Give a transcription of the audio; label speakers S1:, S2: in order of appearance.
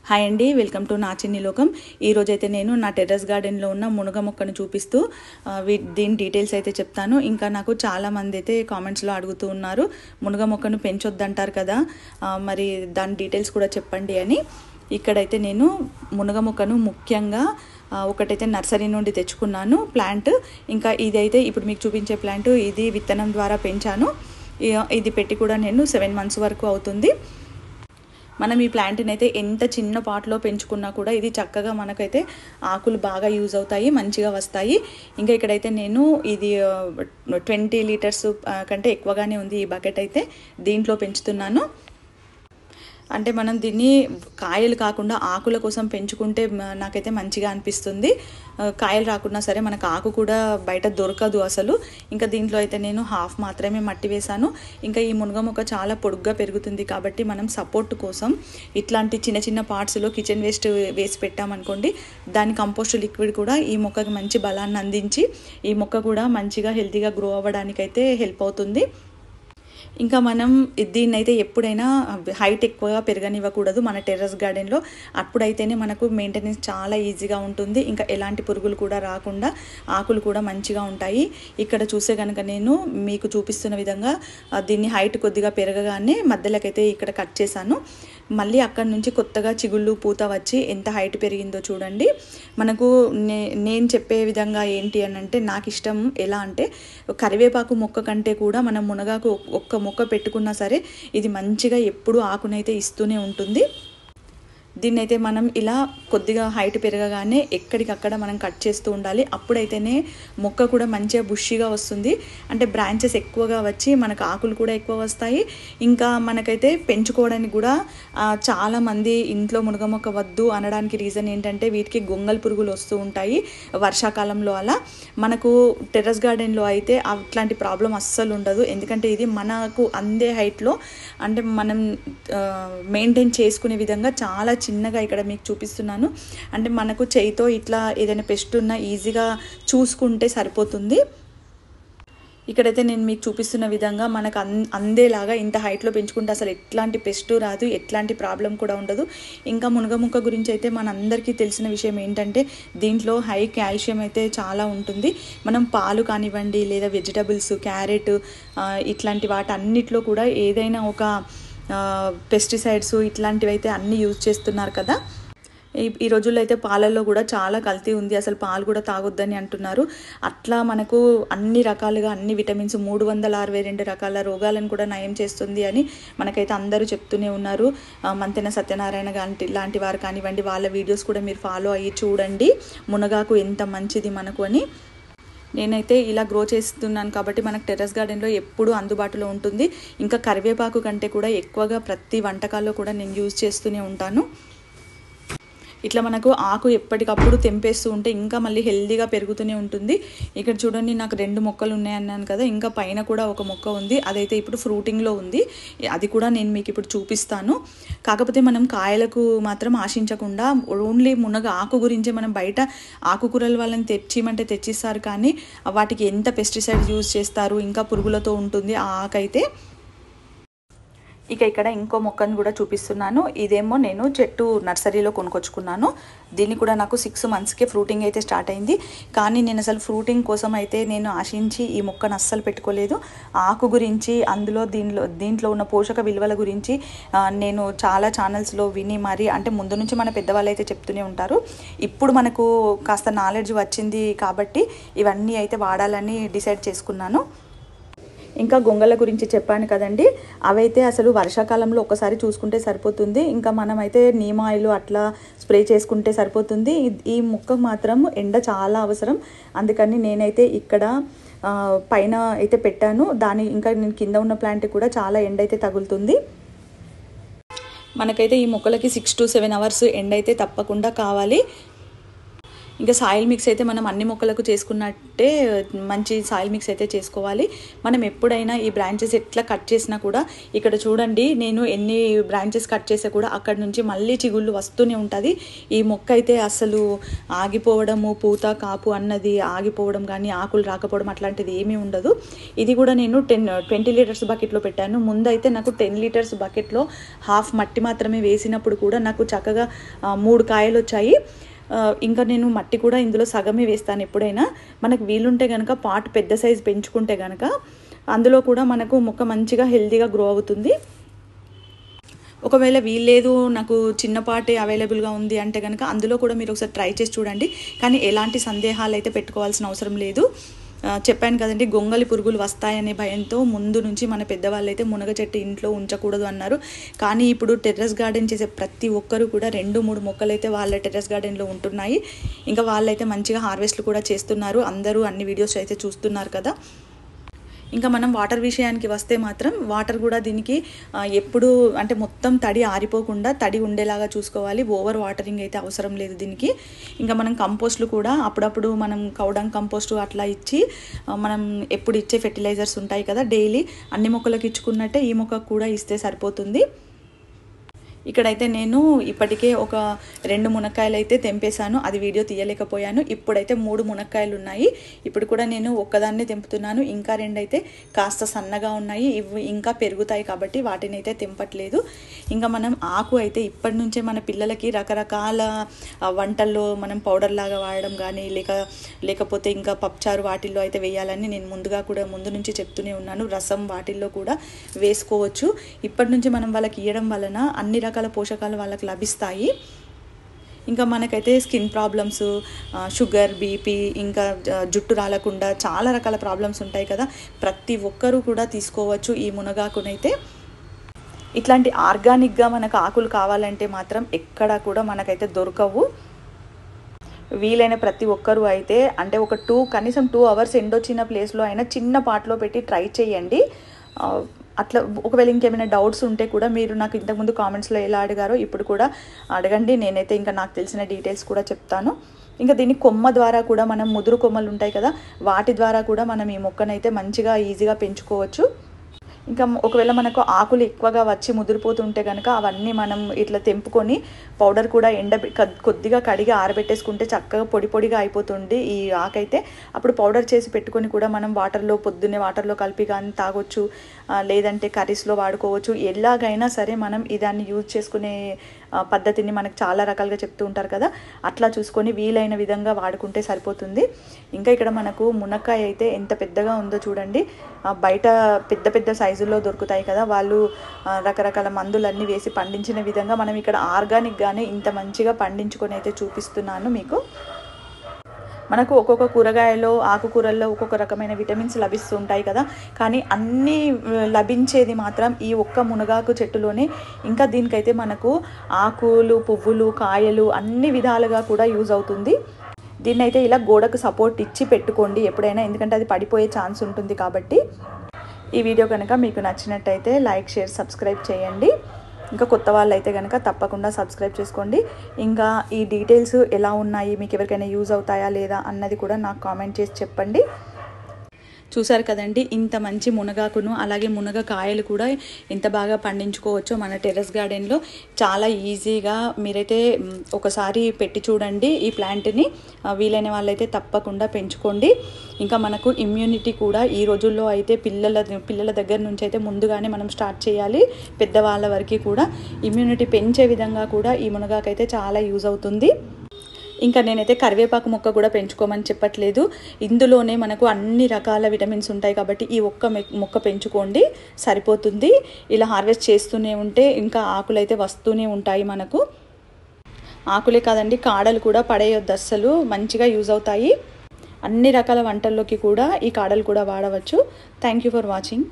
S1: Hi అండి, welcome to నా చిన్ని లోకం. ఈరోజైతే నేను నా టెర్రస్ గార్డెన్లో ఉన్న మునగ మొక్కను చూపిస్తూ దీని డీటెయిల్స్ అయితే చెప్తాను. ఇంకా నాకు చాలామంది అయితే కామెంట్స్లో అడుగుతూ ఉన్నారు, మునగ మొక్కను పెంచొద్దంటారు కదా, మరి దాని డీటెయిల్స్ కూడా చెప్పండి అని. ఇక్కడైతే నేను మునగ మొక్కను ముఖ్యంగా ఒకటైతే నర్సరీ నుండి తెచ్చుకున్నాను ప్లాంట్. ఇంకా ఇదైతే ఇప్పుడు మీకు చూపించే ప్లాంట్, ఇది విత్తనం ద్వారా పెంచాను. ఇది పెట్టి కూడా నేను 7 months వరకు అవుతుంది. మనం ఈ ప్లాంట్ని అయితే ఎంత చిన్న పాట్లో పెంచుకున్నా కూడా ఇది చక్కగా మనకైతే ఆకులు బాగా యూజ్ అవుతాయి, మంచిగా వస్తాయి. ఇంకా ఇక్కడైతే నేను ఇది 20 liters కంటే ఎక్కువగానే ఉంది ఈ బకెట్ అయితే, దీంట్లో పెంచుతున్నాను. అంటే మనం దీన్ని కాయలు కాకుండా ఆకుల కోసం పెంచుకుంటే నాకైతే మంచిగా అనిపిస్తుంది. కాయలు రాకున్నా సరే మనకు ఆకు కూడా బయట దొరకదు అసలు. ఇంకా దీంట్లో అయితే నేను హాఫ్ మాత్రమే మట్టి వేశాను. ఇంకా ఈ మునగ మొక్క చాలా పొడుగ్గా పెరుగుతుంది కాబట్టి మనం సపోర్ట్ కోసం ఇట్లాంటి చిన్న చిన్న పార్ట్స్లో కిచెన్ వేస్ట్ వేసి పెట్టామనుకోండి, దాని కంపోస్ట్ లిక్విడ్ కూడా ఈ మొక్కకి మంచి బలాన్ని అందించి ఈ మొక్క కూడా మంచిగా హెల్తీగా గ్రో అవ్వడానికైతే హెల్ప్ అవుతుంది. ఇంకా మనం దీన్ని అయితే ఎప్పుడైనా హైట్ ఎక్కువగా పెరగనివ్వకూడదు మన టెర్రస్ గార్డెన్లో. అప్పుడైతేనే మనకు మెయింటెనెన్స్ చాలా ఈజీగా ఉంటుంది. ఇంకా ఎలాంటి పురుగులు కూడా రాకుండా ఆకులు కూడా మంచిగా ఉంటాయి. ఇక్కడ చూసే కనుక నేను మీకు చూపిస్తున్న విధంగా దీన్ని హైట్ కొద్దిగా పెరగగానే మధ్యలోకైతే ఇక్కడ కట్ చేశాను. మళ్ళీ అక్కడి నుంచి కొత్తగా చిగుళ్ళు పూత వచ్చి ఎంత హైట్ పెరిగిందో చూడండి. మనకు నేను చెప్పే విధంగా ఏంటి అని అంటే, నాకు ఇష్టం ఎలా అంటే, కరివేపాకు మొక్క కంటే కూడా మనం మునగాకు ఒక్క మొక్క పెట్టుకున్నా సరే ఇది మంచిగా ఎప్పుడు ఆకునైతే ఇస్తూనే ఉంటుంది. దీన్నైతే మనం ఇలా కొద్దిగా హైట్ పెరగగానే ఎక్కడికక్కడ మనం కట్ చేస్తూ ఉండాలి. అప్పుడైతేనే మొక్క కూడా మంచిగా బుషిగా వస్తుంది. అంటే బ్రాంచెస్ ఎక్కువగా వచ్చి మనకు ఆకులు కూడా ఎక్కువ వస్తాయి. ఇంకా మనకైతే పెంచుకోవడానికి కూడా చాలామంది ఇంట్లో మునగ మొక్క వద్దు అనడానికి రీజన్ ఏంటంటే, వీటికి గొంగల్ పురుగులు వస్తూ ఉంటాయి వర్షాకాలంలో. అలా మనకు టెర్రస్ గార్డెన్లో అయితే అట్లాంటి ప్రాబ్లం అస్సలు ఉండదు. ఎందుకంటే ఇది మనకు అందే హైట్లో, అంటే మనం మెయింటైన్ చేసుకునే విధంగా చాలా చిన్నగా ఇక్కడ మీకు చూపిస్తున్నాను. అంటే మనకు చేయితో ఇట్లా ఏదైనా పెస్ట్ ఉన్నా ఈజీగా చూసుకుంటే సరిపోతుంది. ఇక్కడైతే నేను మీకు చూపిస్తున్న విధంగా మనకు అందేలాగా ఇంత హైట్లో పెంచుకుంటే అసలు ఎట్లాంటి పెస్ట్ రాదు, ఎట్లాంటి ప్రాబ్లం కూడా ఉండదు. ఇంకా మునగ మొక్క గురించి అయితే మనందరికీ తెలిసిన విషయం ఏంటంటే, దీంట్లో హై కాల్షియం అయితే చాలా ఉంటుంది. మనం పాలు కానివ్వండి, లేదా వెజిటబుల్స్, క్యారెట్ ఇట్లాంటి వాటి అన్నిట్లో కూడా ఏదైనా ఒక పెస్టిసైడ్స్ ఇట్లాంటివి అయితే అన్నీ యూజ్ చేస్తున్నారు కదా. ఈ రోజుల్లో అయితే పాలల్లో కూడా చాలా కల్తీ ఉంది, అసలు పాలు కూడా తాగొద్దని అంటున్నారు. అట్లా మనకు అన్ని రకాలుగా అన్ని విటమిన్స్ 362 రకాల రోగాలను కూడా నయం చేస్తుంది అని మనకైతే అందరూ చెప్తూనే ఉన్నారు. మంతెన సత్యనారాయణ లాంటి వారు కానివ్వండి, వాళ్ళ వీడియోస్ కూడా మీరు ఫాలో అయ్యి చూడండి, మునగాకు ఎంత మంచిది మనకు అని. నేనైతే ఇలా గ్రో చేస్తున్నాను కాబట్టి మనకు టెర్రస్ గార్డెన్లో ఎప్పుడూ అందుబాటులో ఉంటుంది. ఇంకా కరివేపాకు కంటే కూడా ఎక్కువగా ప్రతి వంటకాల్లో కూడా నేను యూజ్ చేస్తూనే ఉంటాను. ఇట్లా మనకు ఆకు ఎప్పటికప్పుడు తెంపేస్తూ ఉంటే ఇంకా మళ్ళీ హెల్దీగా పెరుగుతూనే ఉంటుంది. ఇక్కడ చూడండి, నాకు 2 మొక్కలు ఉన్నాయన్నాను కదా, ఇంకా పైన కూడా ఒక మొక్క ఉంది, అదైతే ఇప్పుడు ఫ్రూటింగ్లో ఉంది. అది కూడా నేను మీకు ఇప్పుడు చూపిస్తాను. కాకపోతే మనం కాయలకు మాత్రం ఆశించకుండా ఓన్లీ మునగ ఆకు గురించే, మనం బయట ఆకుకూరల వాళ్ళని తెచ్చిమంటే తెచ్చిస్తారు, కానీ వాటికి ఎంత పెస్టిసైడ్స్ యూజ్ చేస్తారు, ఇంకా పురుగులతో ఉంటుంది ఆ ఆకైతే. ఇక ఇక్కడ ఇంకో మొక్కను కూడా చూపిస్తున్నాను. ఇదేమో నేను చెట్టు నర్సరీలో కొనుక్కొచ్చుకున్నాను. దీన్ని కూడా నాకు 6 monthsకే ఫ్రూటింగ్ అయితే స్టార్ట్ అయింది. కానీ నేను అసలు ఫ్రూటింగ్ కోసం అయితే నేను ఆశించి ఈ మొక్కను అస్సలు పెట్టుకోలేదు. ఆకు గురించి, అందులో దీంట్లో ఉన్న పోషక విలువల గురించి నేను చాలా ఛానల్స్లో విని మరి, అంటే ముందు నుంచి మన పెద్దవాళ్ళు అయితే చెప్తూనే ఉంటారు. ఇప్పుడు మనకు కాస్త నాలెడ్జ్ వచ్చింది కాబట్టి ఇవన్నీ అయితే వాడాలని డిసైడ్ చేసుకున్నాను. ఇంకా గొంగళ్ళ గురించి చెప్పాను కదండి, అవైతే అసలు వర్షాకాలంలో ఒకసారి చూసుకుంటే సరిపోతుంది. ఇంకా మనమైతే నీమ్ ఆయిల్ అట్లా స్ప్రే చేసుకుంటే సరిపోతుంది. ఈ మొక్కకు మాత్రం ఎండ చాలా అవసరం. అందుకని నేనైతే ఇక్కడ పైన అయితే పెట్టాను. ఇంకా నేను కింద ఉన్న ప్లాంట్ కూడా చాలా ఎండ అయితే తగులుతుంది. మనకైతే ఈ మొక్కలకి 6 to 7 hours ఎండ అయితే తప్పకుండా కావాలి. ఇంకా సాయిల్ మిక్స్ అయితే మనం అన్ని మొక్కలకు చేసుకున్నట్టే మంచి సాయిల్ మిక్స్ అయితే చేసుకోవాలి. మనం ఎప్పుడైనా ఈ బ్రాంచెస్ ఎట్లా కట్ చేసినా కూడా ఇక్కడ చూడండి, నేను ఎన్ని బ్రాంచెస్ కట్ చేసా కూడా అక్కడ నుంచి మళ్ళీ చిగుళ్ళు వస్తూనే ఉంటుంది. ఈ మొక్క అయితే అసలు ఆగిపోవడము, పూత కాపు అన్నది ఆగిపోవడం కానీ ఆకులు రాకపోవడం అట్లాంటిది ఏమీ ఉండదు. ఇది కూడా నేను 20 లీటర్స్ బకెట్లో పెట్టాను. ముందైతే నాకు 10 లీటర్స్ బకెట్లో హాఫ్ మట్టి మాత్రమే వేసినప్పుడు కూడా నాకు చక్కగా 3 కాయలు వచ్చాయి. ఇంకా నేను మట్టి కూడా ఇందులో సగమే వేస్తాను. ఎప్పుడైనా మనకు వీలుంటే కనుక పాట్ పెద్ద సైజు పెంచుకుంటే కనుక అందులో కూడా మనకు మొక్క మంచిగా హెల్తీగా గ్రో అవుతుంది. ఒకవేళ వీల్లేదు, నాకు చిన్న పాటే అవైలబుల్గా ఉంది అంటే కనుక అందులో కూడా మీరు ఒకసారి ట్రై చేసి చూడండి. కానీ ఎలాంటి సందేహాలు అయితే పెట్టుకోవాల్సిన అవసరం లేదు. చెప్పాను కదండి, గొంగలి పురుగులు వస్తాయనే భయంతో ముందు నుంచి మన పెద్దవాళ్ళు అయితే మునగ చెట్టు ఇంట్లో ఉంచకూడదు అన్నారు. కానీ ఇప్పుడు టెర్రస్ గార్డెన్ చేసే ప్రతి ఒక్కరు కూడా 2-3 మొక్కలు అయితే వాళ్ళ టెర్రస్ గార్డెన్లో ఉంటున్నాయి. ఇంకా వాళ్ళైతే మంచిగా హార్వెస్ట్లు కూడా చేస్తున్నారు. అందరూ అన్ని వీడియోస్ అయితే చూస్తున్నారు కదా. ఇంకా మనం వాటర్ విషయానికి వస్తే మాత్రం వాటర్ కూడా దీనికి ఎప్పుడు అంటే మొత్తం తడి ఆరిపోకుండా తడి ఉండేలాగా చూసుకోవాలి. ఓవర్ వాటరింగ్ అయితే అవసరం లేదు దీనికి. ఇంకా మనం కంపోస్ట్లు కూడా అప్పుడప్పుడు మనం కౌడంగ్ కంపోస్టు అట్లా ఇచ్చి మనం ఎప్పుడు ఇచ్చే ఫెర్టిలైజర్స్ ఉంటాయి కదా, డైలీ అన్ని మొక్కలకు ఇచ్చుకున్నట్టే ఈ మొక్కకు కూడా ఇస్తే సరిపోతుంది. ఇక్కడైతే నేను ఇప్పటికే ఒక 2 మునక్కాయలు అయితే తెంపేశాను. అది వీడియో తీయలేకపోయాను. ఇప్పుడైతే 3 మునక్కాయలు ఉన్నాయి. ఇప్పుడు కూడా నేను ఒక్కదాన్నే తెంపుతున్నాను. ఇంకా 2 అయితే కాస్త సన్నగా ఉన్నాయి. ఇవి ఇంకా పెరుగుతాయి కాబట్టి వాటిని అయితే తెంపట్లేదు. ఇంకా మనం ఆకు అయితే ఇప్పటి నుంచే మన పిల్లలకి రకరకాల వంటల్లో మనం పౌడర్ లాగా వాడడం కానీ లేకపోతే ఇంకా పప్పుచారు వాటిల్లో అయితే వేయాలని నేను ముందు నుంచి చెప్తూనే ఉన్నాను. రసం వాటిల్లో కూడా వేసుకోవచ్చు. ఇప్పటి నుంచి మనం వాళ్ళకి ఇవ్వడం వలన అన్ని రకాల పోషకాలు వాళ్ళకి లభిస్తాయి. ఇంకా మనకైతే స్కిన్ ప్రాబ్లమ్స్, షుగర్, బీపీ, ఇంకా జుట్టు రాలకుండా చాలా రకాల ప్రాబ్లమ్స్ ఉంటాయి కదా. ప్రతి ఒక్కరూ కూడా తీసుకోవచ్చు ఈ మునగాకునైతే. ఇట్లాంటి ఆర్గానిక్గా మనకు ఆకులు కావాలంటే మాత్రం ఎక్కడా కూడా మనకైతే దొరకవు. వీలైన ప్రతి ఒక్కరూ అయితే అంటే కనీసం 2 అవర్స్ ఎండొచ్చిన ప్లేస్లో అయినా చిన్న పాట్లో పెట్టి ట్రై చేయండి. అట్లా ఒకవేళ ఇంకేమైనా డౌట్స్ ఉంటే కూడా మీరు నాకు ఇంతకుముందు కామెంట్స్లో ఎలా అడిగారో ఇప్పుడు కూడా అడగండి. నేనైతే ఇంకా నాకు తెలిసిన డీటెయిల్స్ కూడా చెప్తాను. ఇంకా దీన్ని కొమ్మ ద్వారా కూడా మనం ముదురు కొమ్మలు ఉంటాయి కదా, వాటి ద్వారా కూడా మనం ఈ మొక్కనైతే మంచిగా ఈజీగా పెంచుకోవచ్చు. ఇంకా ఒకవేళ మనకు ఆకులు ఎక్కువగా వచ్చి ముదిరిపోతుంటే కనుక అవన్నీ మనం ఇట్లా తెంపుకొని పౌడర్ కూడా కొద్దిగా కడిగి ఆరబెట్టేసుకుంటే చక్కగా పొడిగా అయిపోతుంది ఈ ఆకైతే. అప్పుడు పౌడర్ చేసి పెట్టుకొని కూడా మనం పొద్దున్నే వాటర్లో కలిపి కానీ తాగొచ్చు, లేదంటే కర్రీస్లో వాడుకోవచ్చు. ఎలాగైనా సరే మనం దాన్ని యూజ్ చేసుకునే పద్ధతిని మనకు చాలా రకాలుగా చెప్తూ ఉంటారు కదా, అట్లా చూసుకొని వీలైన విధంగా వాడుకుంటే సరిపోతుంది. ఇంకా ఇక్కడ మనకు మునక్కాయ అయితే ఎంత పెద్దగా ఉందో చూడండి. బయట పెద్ద సైజుల్లో దొరుకుతాయి కదా, వాళ్ళు రకరకాల మందులన్నీ వేసి పండించిన విధంగా మనం ఇక్కడ ఆర్గానిక్గానే ఇంత మంచిగా పండించుకొని అయితే చూపిస్తున్నాను మీకు. మనకు ఒక్కొక్క కూరగాయలో, ఆకుకూరల్లో ఒక్కొక్క రకమైన విటమిన్స్ లభిస్తూ ఉంటాయి కదా, కానీ అన్నీ లభించేది మాత్రం ఈ ఒక్క మునగాకు చెట్టులోనే. ఇంకా దీనికైతే మనకు ఆకులు, పువ్వులు, కాయలు అన్ని విధాలుగా కూడా యూజ్ అవుతుంది. దీన్ని అయితే ఇలా గోడకు సపోర్ట్ ఇచ్చి పెట్టుకోండి ఎప్పుడైనా, ఎందుకంటే అది పడిపోయే ఛాన్స్ ఉంటుంది కాబట్టి. ఈ వీడియో కనుక మీకు నచ్చినట్టయితే లైక్, షేర్, సబ్స్క్రైబ్ చేయండి. ఇంకా కొత్త వాళ్ళు అయితే కనుక తప్పకుండా సబ్స్క్రైబ్ చేసుకోండి. ఇంకా ఈ డీటెయిల్స్ ఎలా ఉన్నాయి, మీకు ఎవరికైనా యూజ్ అవుతాయా లేదా అన్నది కూడా నాకు కామెంట్ చేసి చెప్పండి. చూసారు కదండి, ఇంత మంచి మునగాకును అలాగే మునగకాయలు కూడా ఎంత బాగా పండించుకోవచ్చో మన టెర్రస్ గార్డెన్లో. చాలా ఈజీగా మీరైతే ఒకసారి పెట్టి చూడండి ఈ ప్లాంట్ని. వీలైన వాళ్ళైతే తప్పకుండా పెంచుకోండి. ఇంకా మనకు ఇమ్యూనిటీ కూడా ఈ రోజుల్లో అయితే పిల్లల దగ్గర నుంచి అయితే ముందుగానే మనం స్టార్ట్ చేయాలి. పెద్దవాళ్ళ వరకు కూడా ఇమ్యూనిటీ పెంచే విధంగా కూడా ఈ మునగాకైతే చాలా యూజ్ అవుతుంది. ఇంకా నేనైతే కరివేపాకు మొక్క కూడా పెంచుకోమని చెప్పట్లేదు. ఇందులోనే మనకు అన్ని రకాల విటమిన్స్ ఉంటాయి కాబట్టి ఈ ఒక్క మొక్క పెంచుకోండి సరిపోతుంది. ఇలా హార్వెస్ట్ చేస్తూనే ఉంటే ఇంకా ఆకులు అయితే వస్తూనే ఉంటాయి మనకు. ఆకులే కాదండి, కాడలు కూడా పడేయొద్దు అస్సలు, మంచిగా యూజ్ అవుతాయి. అన్ని రకాల వంటల్లోకి కూడా ఈ కాడలు కూడా వాడవచ్చు. Thank you for watching.